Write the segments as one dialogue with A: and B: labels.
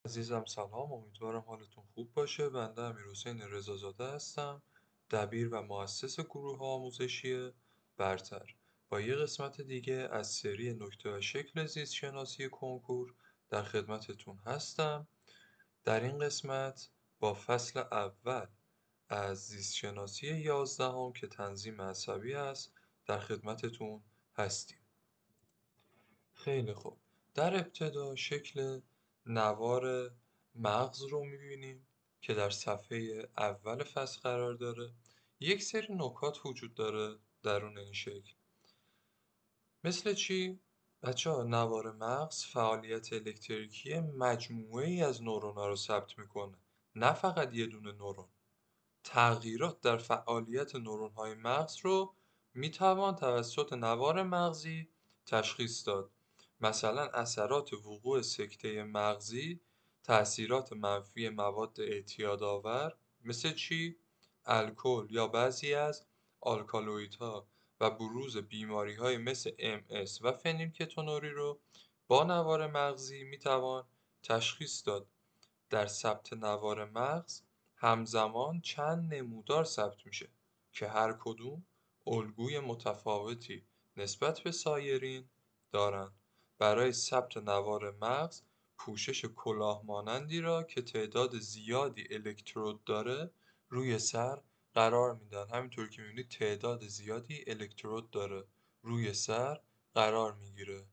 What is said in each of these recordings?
A: عزیزم سلام، امیدوارم حالتون خوب باشه. بنده امیرحسین رضازاده هستم، دبیر و مؤسس گروه آموزشی برتر. با یه قسمت دیگه از سری نکته و شکل زیست شناسی کنکور در خدمتتون هستم. در این قسمت با فصل اول از زیست شناسی 11 که تنظیم عصبی است در خدمتتون هستیم. خیلی خوب. در ابتدا شکل نوار مغز رو می‌بینیم که در صفحه اول فصل قرار داره. یک سری نکات وجود داره درون این شکل. مثل چی؟ بچه‌ها، نوار مغز فعالیت الکتریکی مجموعه‌ای از نورون‌ها رو ثبت میکنه، نه فقط یه دونه نورون. تغییرات در فعالیت نورون‌های مغز رو میتوان توسط نوار مغزی تشخیص داد. مثلا اثرات وقوع سکته مغزی، تأثیرات منفی مواد اعتیادآور مثل چی؟ الکل یا بعضی از آلکالوئیدها و بروز بیماری‌های مثل MS و فنیلکتونوری رو با نوار مغزی میتوان تشخیص داد. در ثبت نوار مغز همزمان چند نمودار ثبت میشه که هر کدوم الگوی متفاوتی نسبت به سایرین دارن. برای ثبت نوار مغز پوشش کلاه مانندی را که تعداد زیادی الکترود داره روی سر قرار میدن. همینطور که میبینید تعداد زیادی الکترود داره، روی سر قرار میگیره.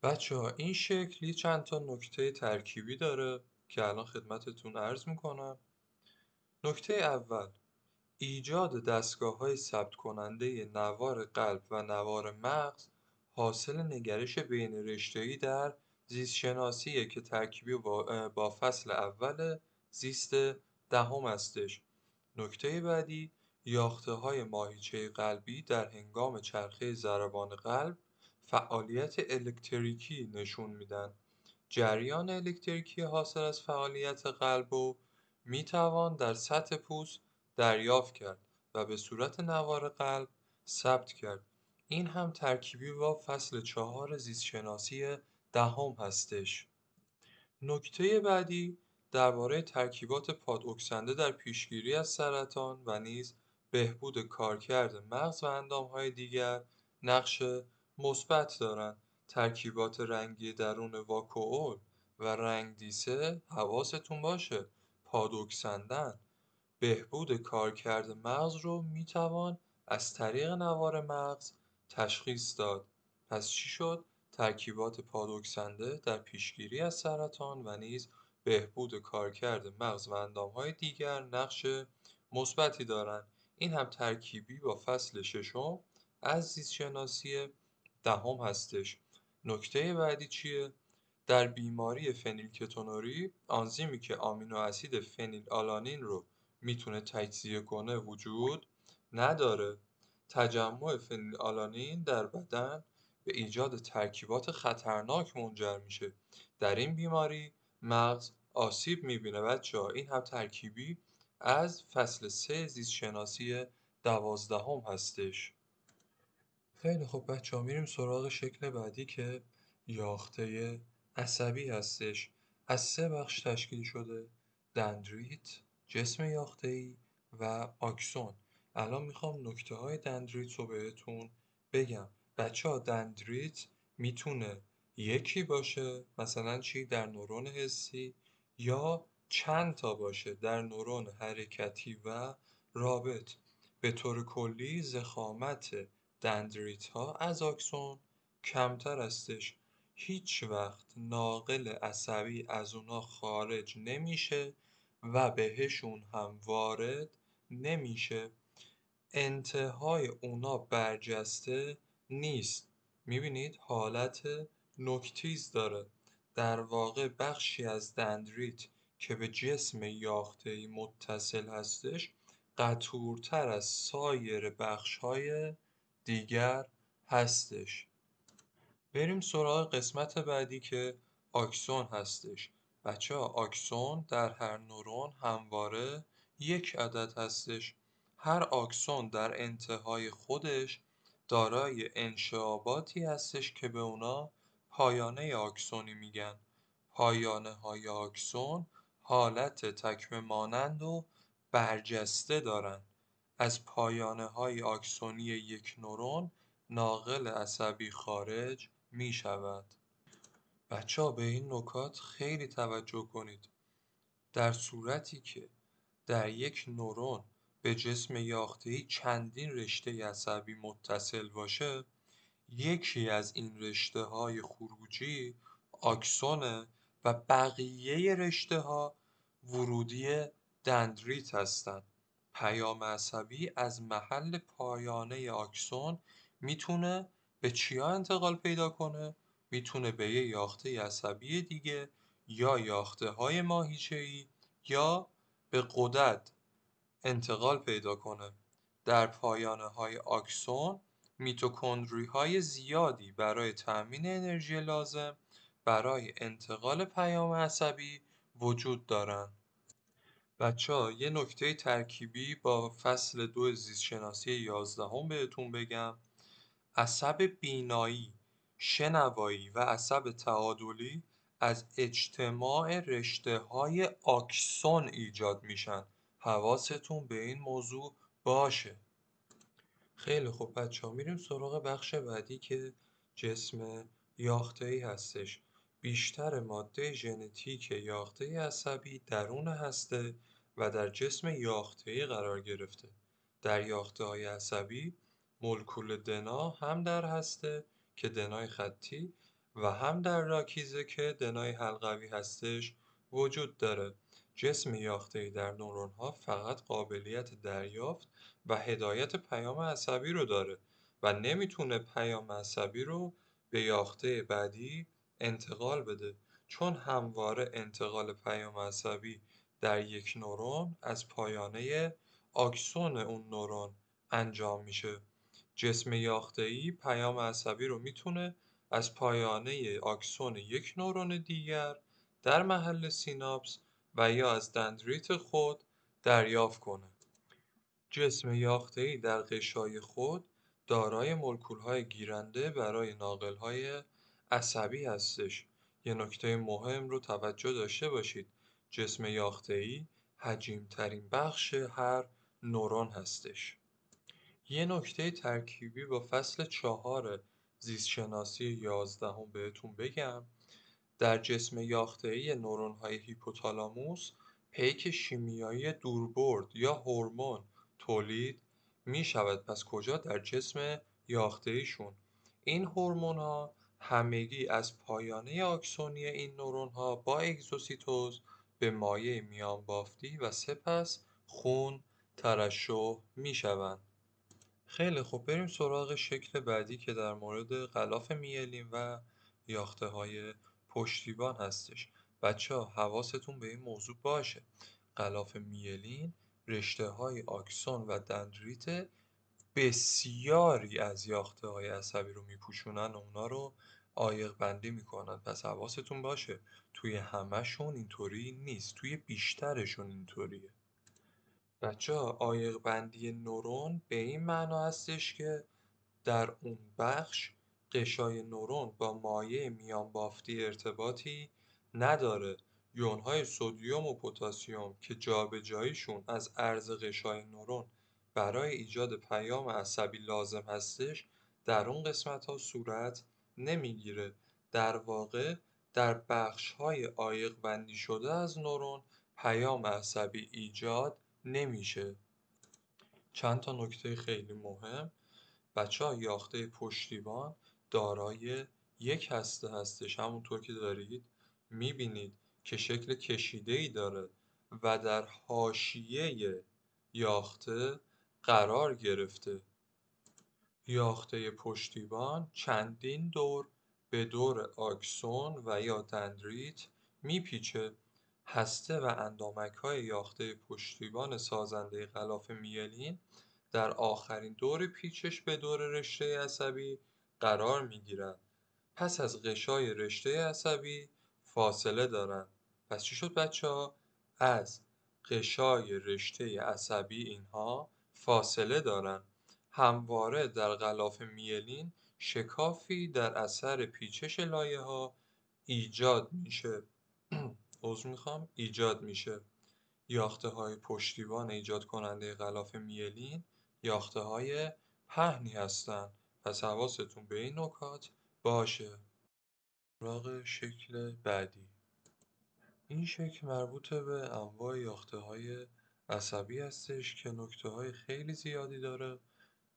A: بچه‌ها، این شکلی چند تا نکته ترکیبی داره که الان خدمتتون عرض میکنم. نکته اول، ایجاد دستگاه‌های ثبت کننده نوار قلب و نوار مغز حاصل نگرش بین رشته‌ای در زیست شناسیه که ترکیبی با فصل اول زیست دهم هستش. نکته بعدی، یافته‌های ماهیچه قلبی در هنگام چرخه ضربان قلب فعالیت الکتریکی نشون میدن. جریان الکتریکی حاصل از فعالیت قلب رو میتوان در سطح پوست دریافت کرد و به صورت نوار قلب ثبت کرد. این هم ترکیبی با فصل 4 زیستشناسی دهم هستش. نکته بعدی درباره ترکیبات پاداکسنده در پیشگیری از سرطان و نیز بهبود کارکرد مغز و اندامهای دیگر نقش مثبت دارند. ترکیبات رنگی درون واکوئول و رنگدیسه، حواستون باشه، پاداکسندن. بهبود کارکرد مغز رو میتوان از طریق نوار مغز تشخیص داد. پس چی شد؟ ترکیبات پاداکسنده در پیشگیری از سرطان و نیز بهبود کارکرد مغز و اندامهای دیگر نقش مثبتی دارند. این هم ترکیبی با فصل ششم از زیستشناسی دهم هستش. نکته بعدی چیه؟ در بیماری فنیلکتونوری، آنزیمی که آمینو اسید فنیل آلانین رو میتونه تجزیه کنه وجود نداره. تجمع فنیل آلانین در بدن به ایجاد ترکیبات خطرناک منجر میشه. در این بیماری مغز آسیب میبینه. بچه‌ها، این هم ترکیبی از فصل 3 زیست شناسی 12 هستش. خیلی خب بچه‌ها، میریم سراغ شکل بعدی که یاخته عصبی هستش. از 3 بخش تشکیل شده: دندریت، جسم یاخته‌ای و آکسون. الان میخوام نکته های دندریت رو بهتون بگم. بچه‌ها، دندریت میتونه یکی باشه، مثلا چی؟ در نورون حسی، یا چند تا باشه در نورون حرکتی و رابط. به طور کلی ضخامت دندریت‌ها از آکسون کمتر هستش. هیچ وقت ناقل عصبی از اونا خارج نمیشه و بهشون هم وارد نمیشه. انتهای اونا برجسته نیست. میبینید حالت نوکتیز داره. در واقع بخشی از دندریت که به جسم یافته‌ای متصل هستش قطورتر از سایر بخش‌های دیگر هستش. بریم سراغ قسمت بعدی که آکسون هستش. بچه‌ها، آکسون در هر نورون همواره یک عدد هستش. هر آکسون در انتهای خودش دارای انشعاباتی هستش که به اونا پایانه آکسونی میگن. پایانه های آکسون حالت تکمه مانند و برجسته دارند. از پایانه های آکسونی یک نورون ناقل عصبی خارج می شود. بچه ها به این نکات خیلی توجه کنید. در صورتی که در یک نورون به جسم یافته‌ای چندین رشته عصبی متصل باشه، یکی از این رشته‌های خروجی آکسونه و بقیه رشته‌ها ورودی دندریت هستند. پیام عصبی از محل پایانه آکسون میتونه به چیا انتقال پیدا کنه؟ میتونه به یه یاخته عصبی دیگه یا یافته‌های ماهیچه‌ای یا به غدد انتقال پیدا کنه. در پایانه‌های آکسون میتوکندری‌های زیادی برای تأمین انرژی لازم برای انتقال پیام عصبی وجود دارند. بچه‌ها یه نکته ترکیبی با فصل 2 زیستشناسی 11 بهتون بگم. عصب بینایی، شنوایی و عصب تعادلی از اجتماع رشته‌های آکسون ایجاد میشن. حواستون به این موضوع باشه. خیلی خوب بچه ها، میریم سراغ بخش بعدی که جسم یافته‌ای هستش. بیشتر ماده ژنتیک یاخته عصبی درون هسته و در جسم یافته‌ای قرار گرفته. در یافته‌های عصبی مولکول دنا هم در هسته که دنای خطی و هم در راکیزه که دنای حلقوی هستش وجود داره. جسم یافته‌ای در نورون‌ها فقط قابلیت دریافت و هدایت پیام عصبی رو داره و نمیتونه پیام عصبی رو به یاخته بعدی انتقال بده، چون همواره انتقال پیام عصبی در یک نورون از پایانه آکسون اون نورون انجام میشه. جسم یافته‌ای پیام عصبی رو میتونه از پایانه آکسون یک نورون دیگر در محل سیناپس و یا از دندریت خود دریافت کنه. جسم یافته‌ای در غشای خود دارای مولکول‌های گیرنده برای ناقل‌های عصبی هستش. یه نکته مهم رو توجه داشته باشید. جسم یافته‌ای حجیم‌ترین بخش هر نورون هستش. یه نکته ترکیبی با فصل 4 زیستشناسی 11 بهتون بگم. در جسم یافته‌ای نورون‌های هیپوتالاموس پیک شیمیایی دوربرد یا هورمون تولید می‌شود. پس کجا؟ در جسم یافته‌ایشون. این هورمون‌ها همگی از پایانه آکسونی این نورون‌ها با اگزوسیتوز به مایع میان بافتی و سپس خون ترشح می‌شوند. خیلی خوب، بریم سراغ شکل بعدی که در مورد غلاف میلین و یافته‌های پشتیبان هستش. بچه‌ها حواستون به این موضوع باشه. غلاف میلین رشته‌های آکسون و دندریت بسیاری از یافته‌های عصبی رو میپوشونن و اونا رو عایق بندی میکنن. پس حواستون باشه توی همه‌شون اینطوری نیست، توی بیشترشون اینطوریه. بچه‌ها عایق بندی نورون به این معنا هستش که در اون بخش غشای نورون با مایع میان بافتی ارتباطی نداره. یون‌های سدیم و پتاسیم که جابجاییشون از عرض غشای نورون برای ایجاد پیام عصبی لازم هستش در اون قسمت‌ها صورت نمیگیره. در واقع در بخش‌های عایق بندی شده از نورون پیام عصبی ایجاد نمیشه. چند تا نکته خیلی مهم. بچه‌ها یاخته پشتیبان دارای یک هسته هستش، همونطور که دارید میبینید که شکل کشیده‌ای داره و در حاشیه یاخته قرار گرفته. یاخته پشتیبان چندین دور به دور آکسون و یا دندریت میپیچه. هسته و اندامک‌های یاخته پشتیبان سازنده غلاف میلین در آخرین دور پیچش به دور رشته عصبی قرار میگیرند. پس از غشای رشته عصبی فاصله دارند. پس چی شد بچه ها؟ از غشای رشته عصبی اینها فاصله دارند. همواره در غلاف میلین شکافی در اثر پیچش لایه ها ایجاد میشه. عذر میخوام ایجاد میشه. یاخته‌های پشتیبان ایجاد کننده غلاف میلین یاخته‌های پهنی هستند. پس حواستون به این نکات باشه. سراغ شکل بعدی. این شکل مربوط به انواع یاخته‌های عصبی هستش که نکته‌های خیلی زیادی داره.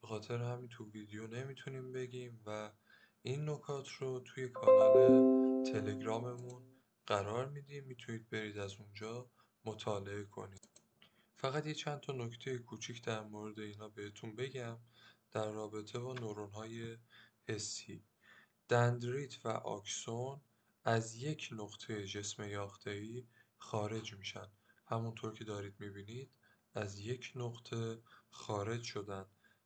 A: به خاطر همین تو ویدیو نمیتونیم بگیم و این نکات رو توی کانال تلگراممون قرار میدیم، میتونید برید از اونجا مطالعه کنید. فقط یه چند تا نکته کوچیک در مورد اینا بهتون بگم در رابطه با نورون‌های حسی. دندریت و آکسون از یک نقطه جسم یافته‌ای خارج میشن. همونطور که دارید میبینید از یک نقطه خارج شدن.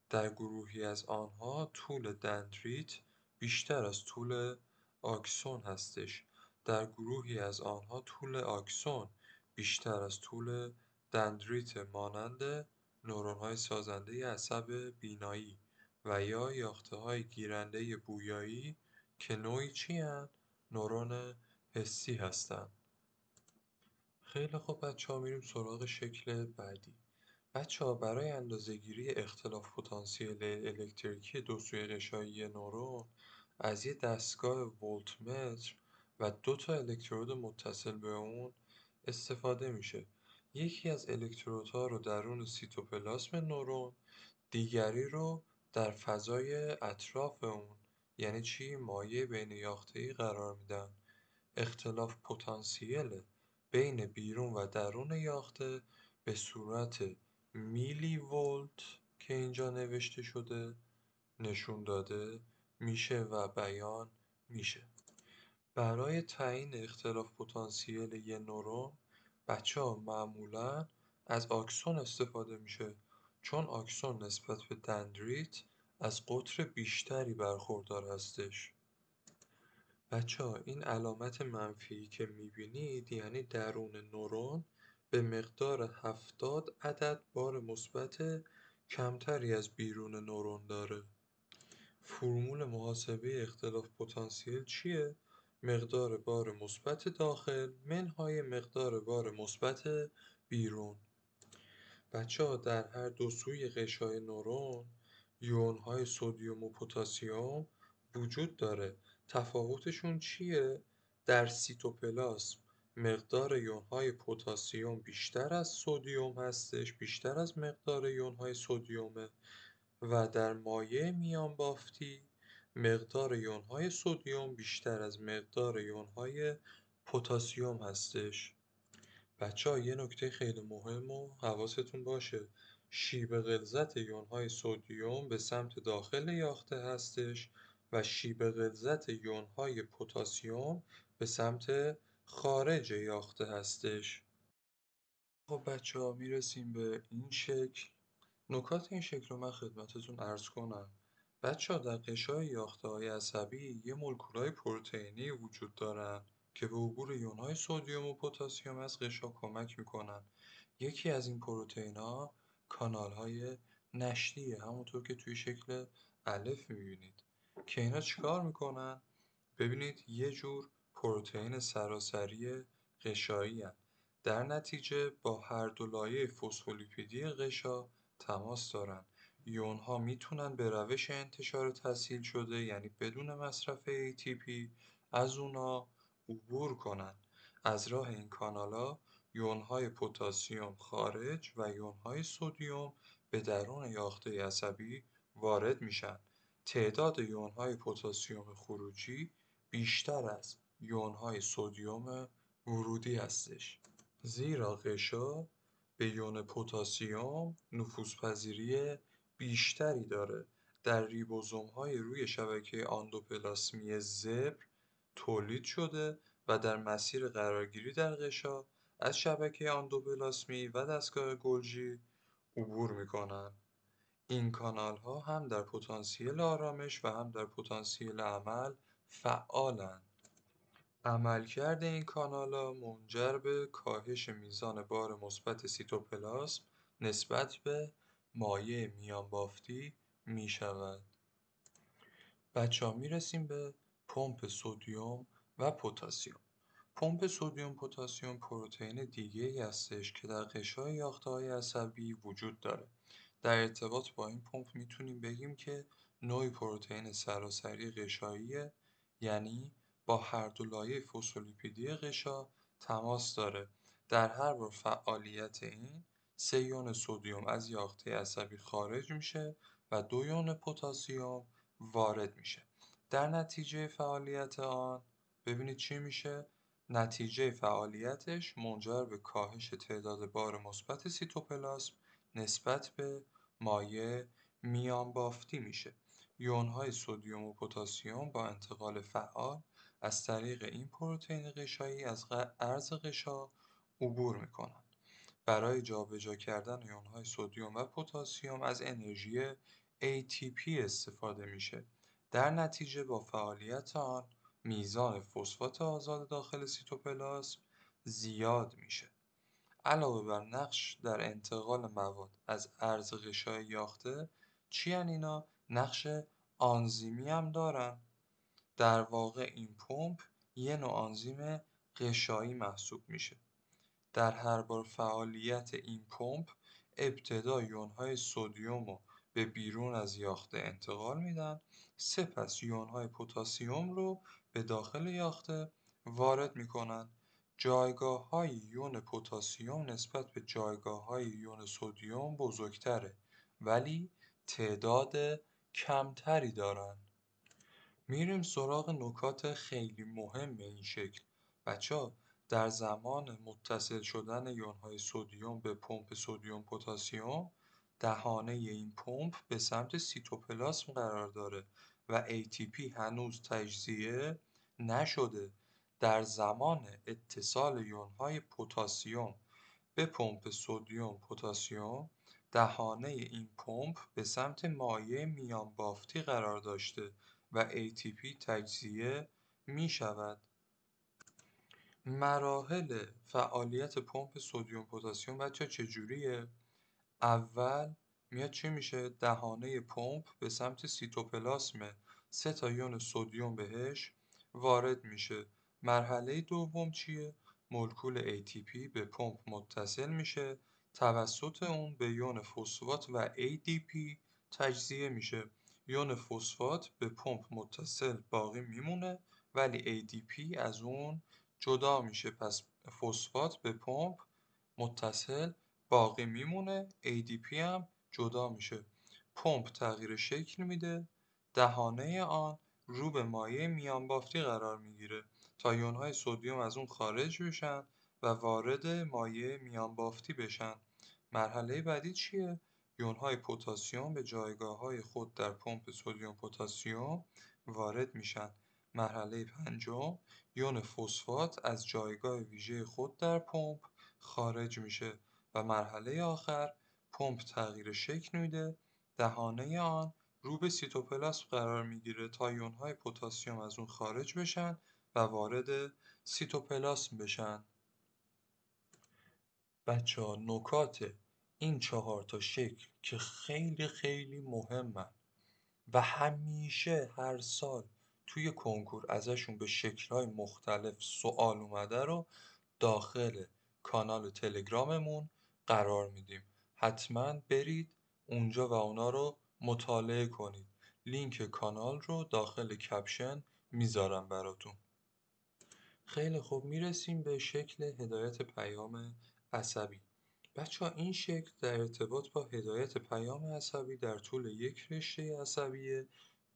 A: در گروهی از آنها طول دندریت بیشتر از طول آکسون هستش. در گروهی از آنها طول آکسون بیشتر از طول دندریت مانند نورون‌های سازنده عصب بینایی و یا یافته‌های گیرنده بویایی که نوعی چی‌اند؟ نورون حسی هستند. خیلی خوب بچه‌ها، میریم سراغ شکل بعدی. بچه‌ها برای اندازه‌گیری اختلاف پتانسیل الکتریکی دو سوی غشایی نورون از یه دستگاه ولتمتر و دو تا الکترود متصل به اون استفاده میشه. یکی از الکترودها رو درون سیتوپلاسم نورون، دیگری رو در فضای اطراف اون یعنی چی؟ مایع بین یافته‌ای قرار میدن. اختلاف پتانسیل بین بیرون و درون یاخته به صورت میلی ولت که اینجا نوشته شده نشون داده میشه و بیان میشه. برای تعیین اختلاف پتانسیل یه نورون بچه‌ها معمولا از آکسون استفاده میشه، چون آکسون نسبت به دندریت از قطر بیشتری برخوردار هستش. بچه‌ها این علامت منفی که میبینید یعنی درون نورون به مقدار 70 عدد بار مثبت کمتری از بیرون نورون داره. فرمول محاسبه اختلاف پتانسیل چیه؟ مقدار بار مثبت داخل منهای مقدار بار مثبت بیرون. بچه‌ها در هر دو سوی غشای نورون یون‌های سدیم و پتاسیم وجود داره. تفاوتشون چیه؟ در سیتوپلاسم مقدار یون‌های پتاسیم بیشتر از سدیم هستش، بیشتر از مقدار یون‌های سدیمه و در مایع میان بافتی مقدار یون‌های سدیم بیشتر از مقدار یون‌های پتاسیم هستش. بچه‌ها یه نکته خیلی مهم و حواستون باشه، شیب غلظت یون‌های سدیم به سمت داخل یاخته هستش و شیب غلظت یون‌های پتاسیم به سمت خارج یاخته هستش. خب بچه‌ها میرسیم به این شکل. نکات این شکل رو من خدمتتون عرض کنم. بچه‌ها در قشای یافته‌های عصبی یه مولکولای پروتئینی وجود دارن که به عبور یون‌های سدیم و پتاسیم از قشا کمک میکنن. یکی از این پروتئین‌ها کانال‌های نشتیه، همونطور که توی شکل الف میبینید که اینا چیکار میکنن؟ ببینید یه جور پروتئین سراسری غشایی هن. در نتیجه با هر دو لایه فسفولیپیدی غشا تماس دارن. یونها میتونن به روش انتشار تسهیل شده یعنی بدون مصرف ATP از اونا عبور کنن. از راه این کانالا یونهای پتاسیم خارج و یونهای سدیم به درون یاخته عصبی وارد میشن. تعداد یونهای پتاسیم خروجی بیشتر از یونهای سدیم ورودی هستش، زیرا غشا به یون پتاسیم نفوذپذیری بیشتری داره. در ریبوزوم‌های روی شبکه اندوپلاسمی زبر تولید شده و در مسیر قرارگیری در غشا از شبکه اندوپلاسمی و دستگاه گلژی عبور می‌کنند. این کانال‌ها هم در پتانسیل آرامش و هم در پتانسیل عمل فعالند. عملکرد این کانال‌ها منجر به کاهش میزان بار مثبت سیتوپلاسم نسبت به مایع میان بافتی می‌شود. بچه‌ها میرسیم به پمپ سدیم و پتاسیم. پمپ سدیم پتاسیم پروتئین دیگه‌ای هستش که در غشای یافته‌های عصبی وجود داره. در ارتباط با این پمپ میتونیم بگیم که نوعی پروتئین سراسری غشاییه، یعنی با هر دو لایه فسفولیپیدی غشا تماس داره. در هر بار فعالیت این 3 یون سدیم از یافته عصبی خارج میشه و 2 یون پتاسیم وارد میشه. در نتیجه فعالیت آن ببینید چی میشه؟ نتیجه فعالیتش منجر به کاهش تعداد بار مثبت سیتوپلاسم نسبت به مایع میان بافتی میشه. یون‌های سدیم و پتاسیم با انتقال فعال از طریق این پروتئین غشایی از عرض غشا عبور میکنن. برای جابجا کردن یون‌های سدیم و پتاسیم از انرژی ATP استفاده میشه. در نتیجه با فعالیت آن میزان فسفات آزاد داخل سیتوپلاسم زیاد میشه. علاوه بر نقش در انتقال مواد از عرض غشای یاخته، چیان اینا؟ نقش آنزیمی هم دارن. در واقع این پمپ یه نوع آنزیم غشایی محسوب میشه. در هر بار فعالیت این پمپ ابتدا یون‌های سدیم رو به بیرون از یاخته انتقال میدن، سپس یون‌های پتاسیم رو به داخل یاخته وارد میکنن. جایگاه‌های یون پتاسیم نسبت به جایگاه‌های یون سدیم بزرگتره، ولی تعداد کمتری دارن. میریم سراغ نکات خیلی مهم این شکل. بچه‌ها، در زمان متصل شدن یون‌های سدیم به پمپ سدیم پتاسیم، دهانه این پمپ به سمت سیتوپلاسم قرار داره و ATP هنوز تجزیه نشده. در زمان اتصال یون‌های پتاسیم به پمپ سدیم پتاسیم، دهانه این پمپ به سمت مایع میان بافتی قرار داشته و ATP تجزیه می شود. مراحل فعالیت پمپ سدیم پتاسیم بچه چجوریه؟ اول میاد چی میشه؟ دهانه پمپ به سمت سیتوپلاسم 3 تا یون سدیم بهش وارد میشه. مرحله دوم چیه؟ مولکول ATP به پمپ متصل میشه، توسط اون به یون فسفات و ADP تجزیه میشه. یون فسفات به پمپ متصل باقی میمونه ولی ADP از اون جدا میشه، پس فسفات به پمپ متصل باقی میمونه، ADP هم جدا میشه. پمپ تغییر شکل میده، دهانه آن رو به مایع میان بافتی قرار میگیره تا یون‌های سدیم از اون خارج بشن و وارد مایع میان بافتی بشن. مرحله بعدی چیه؟ یون‌های پتاسیم به جایگاه‌های خود در پمپ سدیم پتاسیم وارد میشن. مرحله پنجم، یون فسفات از جایگاه ویژه خود در پمپ خارج میشه و مرحله آخر، پمپ تغییر شکل میده، دهانه آن رو به سیتوپلاسم قرار میگیره تا یون‌های پتاسیم از اون خارج بشن و وارد سیتوپلاسم بشن. بچه‌ها، نکات این 4 تا شکل که خیلی خیلی مهمن و همیشه هر سال توی کنکور ازشون به شکل‌های مختلف سوال اومده رو داخل کانال تلگراممون قرار میدیم. حتما برید اونجا و اونا رو مطالعه کنید. لینک کانال رو داخل کپشن میذارم براتون. خیلی خوب، میرسیم به شکل هدایت پیام عصبی. بچه‌ها، این شکل در ارتباط با هدایت پیام عصبی در طول یک رشته عصبی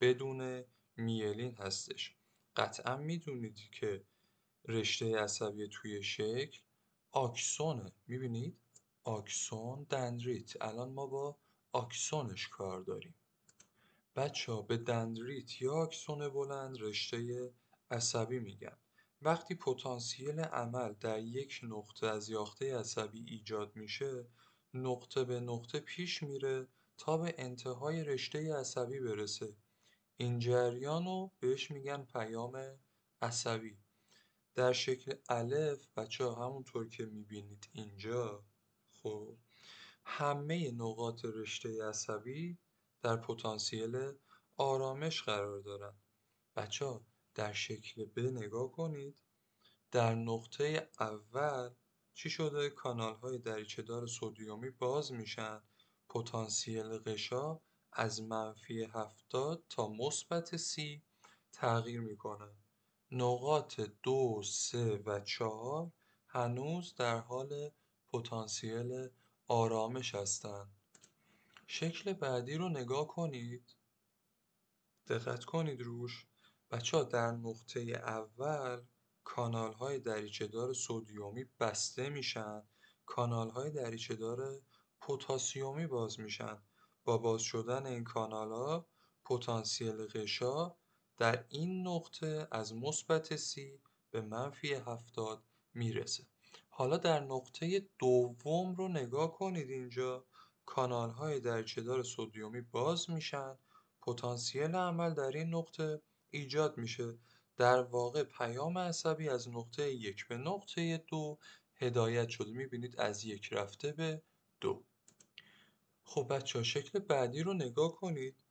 A: بدون میلین هستش. قطعا میدونید که رشته عصبی توی شکل آکسونه. میبینید؟ آکسون دندریت. الان ما با آکسونش کار داریم. بچه‌ها، به دندریت یا آکسون بلند رشته عصبی میگن. وقتی پتانسیل عمل در یک نقطه از یاخته عصبی ایجاد میشه، نقطه به نقطه پیش میره تا به انتهای رشته عصبی برسه. این جریان رو بهش میگن پیام عصبی. در شکل الف بچه‌ها همونطور که میبینید اینجا، خب همه نقاط رشته عصبی در پتانسیل آرامش قرار دارن. بچه‌ها، در شکل ب نگاه کنید. در نقطه اول چی شده؟ کانال‌های دریچه‌دار سدیومی باز میشن، پتانسیل غشا از -70 تا +30 تغییر میکنه. نقاط 2، 3 و 4 هنوز در حال پتانسیل آرامش هستن. شکل بعدی رو نگاه کنید. دقت کنید روش. بچه‌ها در نقطه اول کانال‌های دریچه‌دار سدیومی بسته میشن، کانال‌های دریچه‌دار پتاسیمی باز میشن. با باز شدن این کانال‌ها پتانسیل غشا در این نقطه از -30 به -70 میرسه. حالا در نقطه دوم رو نگاه کنید. اینجا کانال‌های دریچه‌دار سدیومی باز میشن، پتانسیل عمل در این نقطه ایجاد میشه. در واقع پیام عصبی از نقطه 1 به نقطه 2 هدایت شده. میبینید از 1 رفته به 2. خب بچه شکل بعدی رو نگاه کنید.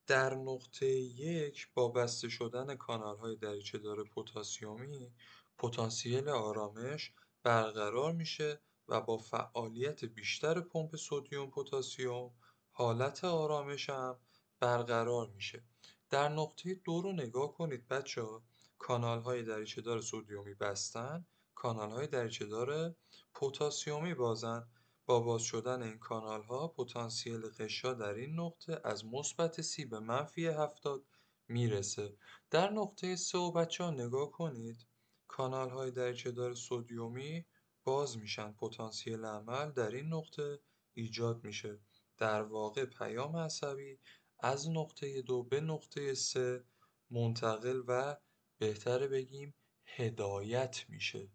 A: در نقطه 1 با بسته شدن کانال‌های دریچه‌دار پتاسیمی پتانسیل آرامش برقرار میشه و با فعالیت بیشتر پمپ سدیم پتاسیم حالت آرامش هم برقرار میشه. در نقطه 2 رو نگاه کنید بچه‌ها. کانال‌های دریچه‌دار سدیمی بستن، کانال‌های دریچه‌دار پتاسیمی بازن. با باز شدن این کانال‌ها پتانسیل غشا در این نقطه از -30 به -70 میرسه. در نقطه 3 و بچه‌ها نگاه کنید. کانال‌های دریچه‌دار سدیمی باز میشن، پتانسیل عمل در این نقطه ایجاد میشه. در واقع پیام عصبی از نقطه 2 به نقطه 3 منتقل و بهتره بگیم هدایت میشه.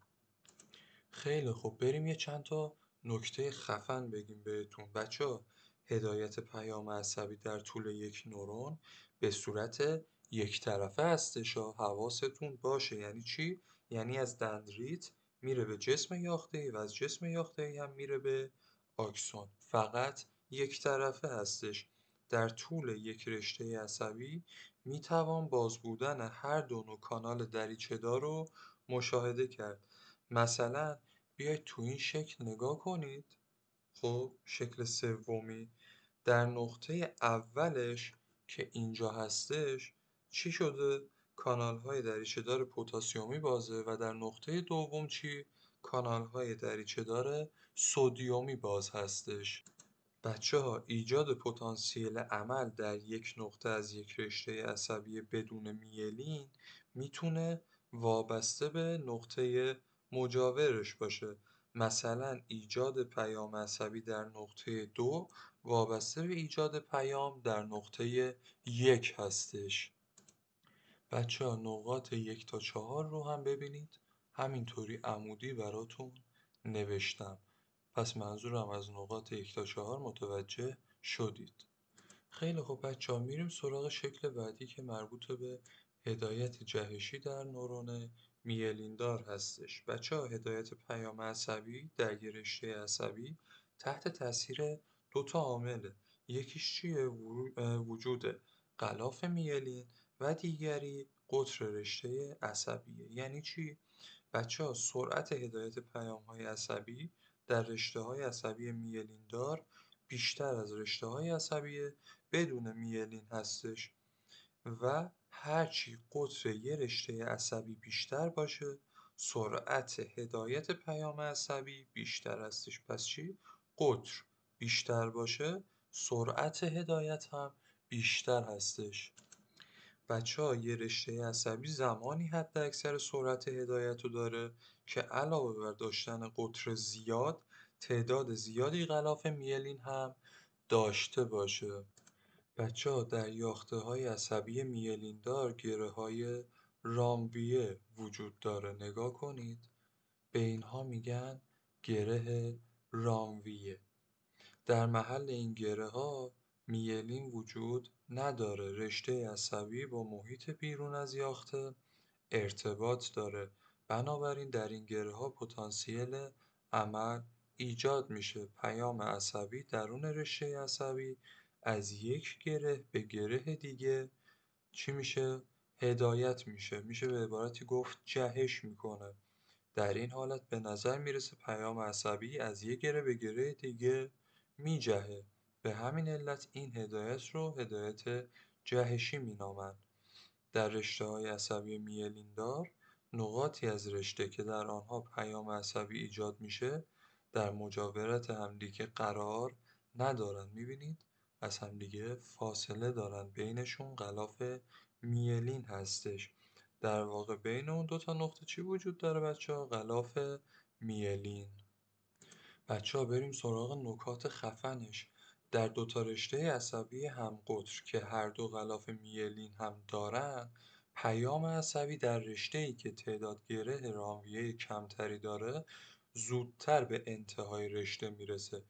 A: خیلی خوب، بریم یه چند تا نکته خفن بگیم بهتون. بچه‌ها هدایت پیام عصبی در طول یک نورون به صورت یک طرفه هستش. حواستون باشه. یعنی چی؟ یعنی از دندریت میره به جسم یافته‌ای و از جسم یافته‌ای هم میره به آکسون. فقط یک طرفه هستش. در طول یک رشته عصبی میتوان باز بودن هر دو نوع کانال دریچه‌دار رو مشاهده کرد. مثلا بیاید تو این شکل نگاه کنید. خب شکل سومی در نقطه اولش که اینجا هستش چی شده؟ کانال های دریچه‌دار پتاسیمی بازه و در نقطه دوم چی؟ کانال های دریچه‌دار سدیمی باز هستش. بچه‌ها ایجاد پتانسیل عمل در یک نقطه از یک رشته عصبی بدون میلین میتونه وابسته به نقطه مجاورش باشه. مثلا ایجاد پیام عصبی در نقطه 2 وابسته به ایجاد پیام در نقطه 1 هستش. بچه‌ها نقاط 1 تا 4 رو هم ببینید. همینطوری عمودی براتون نوشتم. پس منظورم از نقاط 1 تا 4 متوجه شدید. خیلی خوب بچه‌ها، میریم سراغ شکل بعدی که مربوط به هدایت جهشی در نورون میلیندار هستش. بچه‌ها هدایت پیام عصبی در یه رشته عصبی تحت تاثیر دو تا عامله. یکیش چیه؟ وجود غلاف میلین و دیگری قطر رشته عصبیه. یعنی چی؟ بچه‌ها سرعت هدایت پیام‌های عصبی در رشته‌های عصبی میلیندار بیشتر از رشته‌های عصبی بدون میلین هستش و هرچی قطر یه رشته عصبی بیشتر باشه سرعت هدایت پیام عصبی بیشتر هستش. پس چی؟ قطر بیشتر باشه سرعت هدایت هم بیشتر هستش. بچه‌ها یه رشته عصبی زمانی حداکثر سرعت هدایت رو داره که علاوه بر داشتن قطر زیاد تعداد زیادی غلاف میلین هم داشته باشه. بچه‌ها در یافته‌های عصبی میلیندار گره‌های رامبیه وجود داره. نگاه کنید. به اینها میگن گره رامبیه. در محل این گره‌ها میلین وجود نداره. رشته عصبی با محیط بیرون از یاخته ارتباط داره. بنابراین در این گره‌ها پتانسیل عمل ایجاد میشه. پیام عصبی درون رشته عصبی از یک گره به گره دیگه چی میشه؟ هدایت میشه. میشه به عبارتی گفت جهش میکنه. در این حالت به نظر میرسه پیام عصبی از یه گره به گره دیگه میجهه. به همین علت این هدایت رو هدایت جهشی مینامند. در رشته‌های عصبی میلیندار، نقاطی از رشته که در آنها پیام عصبی ایجاد میشه در مجاورت همدیگه قرار ندارن. میبینید؟ از همدیگه فاصله دارن، بینشون غلاف میلین هستش. در واقع بین اون دو تا نقطه چی وجود داره بچه ها؟ غلاف میلین. بچه‌ها بریم سراغ نکات خفنش. در دو تا رشته عصبی همقطر که هر دو غلاف میلین هم دارن، پیام عصبی در رشته‌ای که تعداد گره رامویه کمتری داره زودتر به انتهای رشته میرسه.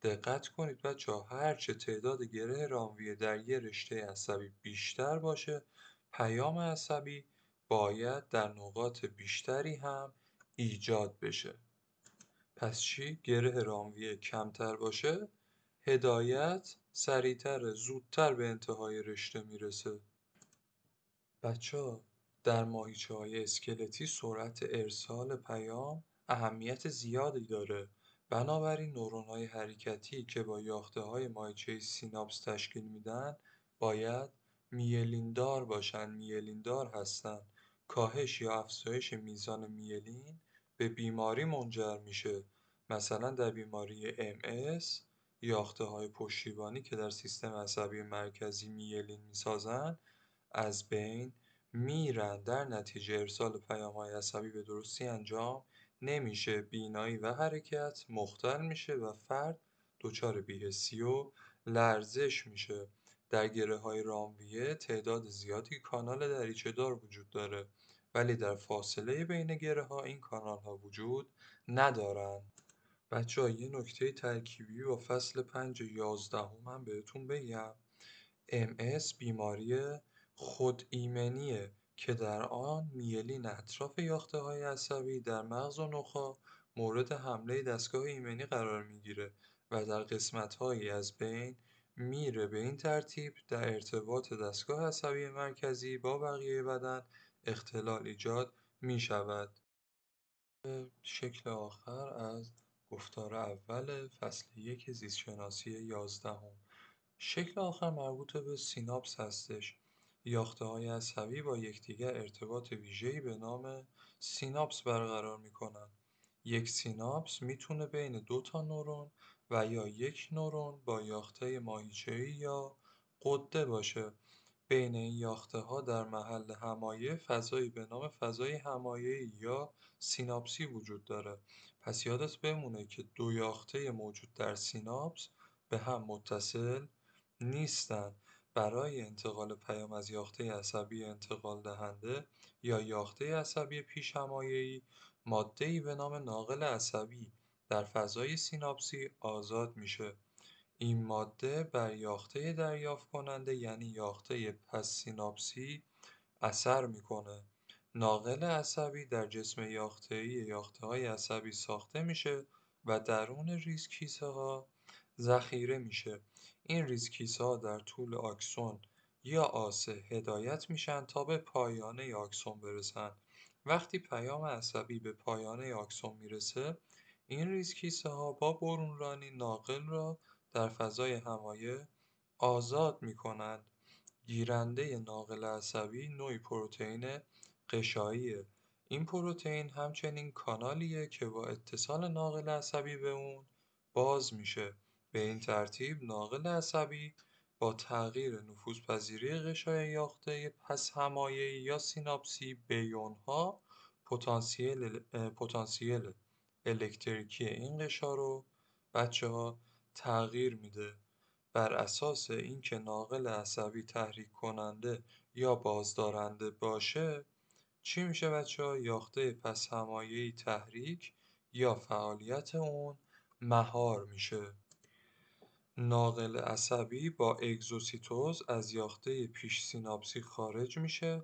A: دقت کنید بچه‌ها، هرچه تعداد گره رامویه در یه رشته عصبی بیشتر باشه، پیام عصبی باید در نقاط بیشتری هم ایجاد بشه. پس چی؟ گره رامویه کمتر باشه، هدایت سریعتره، زودتر به انتهای رشته میرسه. بچه‌ها، در ماهیچه‌های اسکلتی سرعت ارسال پیام اهمیت زیادی داره. بنابراین نورون‌های حرکتی که با یافته‌های ماهیچه سیناپس تشکیل میدن باید میلیندار باشن. میلیندار هستن. کاهش یا افزایش میزان میلین به بیماری منجر میشه. مثلا در بیماری MS، یافته‌های پشتیبانی که در سیستم عصبی مرکزی میلین میسازن از بین میرن. در نتیجه ارسال پیام‌های عصبی به درستی انجام نمیشه، بینایی و حرکت مختل میشه و فرد دچار بی‌حسی و لرزش میشه. در گره‌های رامویه تعداد زیادی کانال دریچه‌دار وجود داره، ولی در فاصله بین گره‌ها این کانال‌ها وجود ندارند. بچه‌ها یه نکته ترکیبی با فصل 5 11 هم بهتون بگم. MS بیماری خودایمنیه که در آن میلین اطراف یافته‌های عصبی در مغز و نخاع مورد حمله دستگاه ایمنی قرار میگیره و در قسمت‌هایی از بین میره. به این ترتیب در ارتباط دستگاه عصبی مرکزی با بقیه بدن اختلال ایجاد میشود. شکل آخر از گفتار اول فصل 1 زیستشناسی 11. شکل آخر مربوط به سیناپس هستش. یافته‌های عصبی با یکدیگر ارتباط ویژه‌ای به نام سیناپس برقرار می‌کنند. یک سیناپس میتونه بین دو تا نورون و یا یک نورون با یاخته ماهیچه‌ای یا غده باشه. بین این یافته‌ها در محل همایه فضایی به نام فضای همایه‌ای یا سیناپسی وجود داره. پس یادت بمونه که دو یاخته موجود در سیناپس به هم متصل نیستن. برای انتقال پیام از یاخته عصبی انتقال دهنده یا یاخته عصبی پیش همایه‌ای، ماده‌ای به نام ناقل عصبی در فضای سیناپسی آزاد میشه. این ماده بر یاخته دریافت کننده یعنی یاخته پس سیناپسی اثر میکنه. ناقل عصبی در جسم یافته‌ای یافته‌های عصبی ساخته میشه و درون ریزکیسه ها ذخیره میشه. این ریزکیسه ها در طول آکسون یا آسه هدایت میشن تا به پایانه آکسون برسن. وقتی پیام عصبی به پایانه آکسون میرسه، این ریزکیسه ها با برونرانی ناقل را در فضای همایه آزاد میکنند. گیرنده ناقل عصبی نوعی پروتئین غشاییه. این پروتئین همچنین کانالیه که با اتصال ناقل عصبی به اون باز میشه. به این ترتیب ناقل عصبی با تغییر نفوذپذیری غشای یاخته پس همایه‌ای یا سیناپسی بیونها پتانسیل الکتریکی این غشا رو بچه‌ها تغییر میده. بر اساس اینکه ناقل عصبی تحریک کننده یا بازدارنده باشه، چی میشه بچه‌ها؟ یاخته پس همایه‌ای تحریک یا فعالیت اون مهار میشه. ناقل عصبی با اگزوسیتوز از یاخته پیش سیناپسی خارج میشه.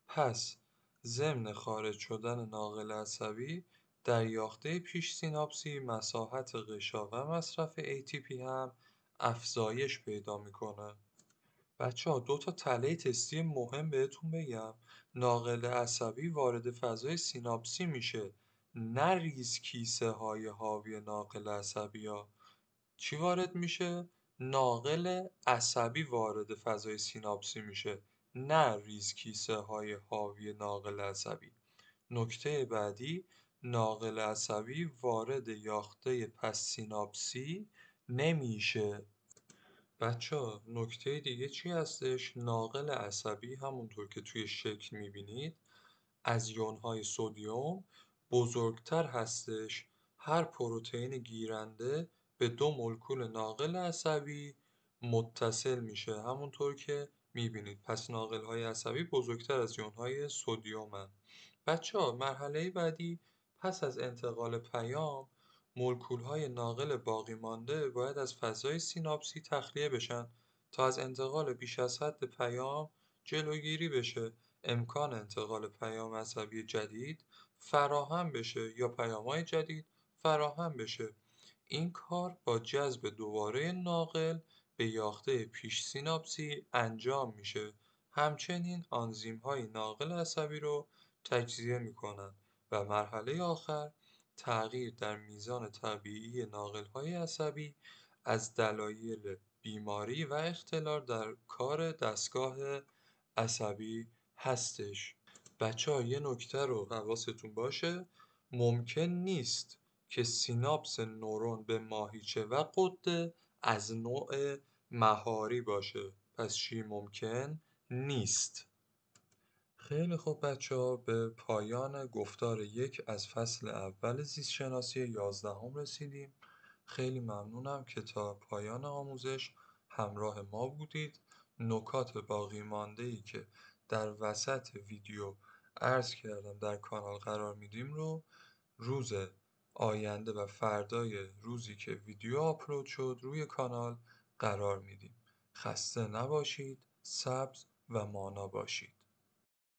A: پس ضمن خارج شدن ناقل عصبی در یاخته پیش سیناپسی مساحت غشا و مصرف ATP هم افزایش پیدا میکنه. بچه‌ها دو تا تله تستی مهم بهتون بگم. ناقل عصبی وارد فضای سیناپسی میشه، نریز کیسه های حاوی ناقل عصبی ها. چی وارد میشه؟ ناقل عصبی وارد فضای سیناپسی میشه، نه ریز کیسه های حاوی ناقل عصبی. نکته بعدی، ناقل عصبی وارد یاخته پس سیناپسی نمیشه. بچه‌ها نکته دیگه چی هستش؟ ناقل عصبی همونطور که توی شکل میبینید از یون‌های سدیم بزرگتر هستش. هر پروتئین گیرنده به دو مولکول ناقل عصبی متصل میشه همونطور که میبینید. پس ناقل‌های عصبی بزرگتر از یون‌های سدیم‌اند. بچه‌ها مرحله بعدی، پس از انتقال پیام مولکول‌های ناقل باقی مانده باید از فضای سیناپسی تخلیه بشن تا از انتقال بیش از حد پیام جلوگیری بشه، امکان انتقال پیام عصبی جدید فراهم بشه یا پیام‌های جدید فراهم بشه. این کار با جذب دوباره ناقل به یاخته پیش سیناپسی انجام میشه. همچنین آنزیم‌های ناقل عصبی رو تجزیه میکنن و مرحله آخر، تغییر در میزان طبیعی ناقل‌های عصبی از دلایل بیماری و اختلال در کار دستگاه عصبی هستش. بچه‌ها یه نکته رو حواستون باشه، ممکن نیست که سیناپس نورون به ماهیچه و غده از نوع مهاری باشه. پس چی ممکن نیست؟ خیلی خوب بچه‌ها، به پایان گفتار یک از فصل اول زیستشناسی 11 رسیدیم. خیلی ممنونم که تا پایان آموزش همراه ما بودید. نکات باقی مانده‌ای که در وسط ویدیو عرض کردم در کانال قرار میدیم رو روز آینده و فردای روزی که ویدیو آپلود شد روی کانال قرار میدیم. خسته نباشید، سبز و مانا باشید.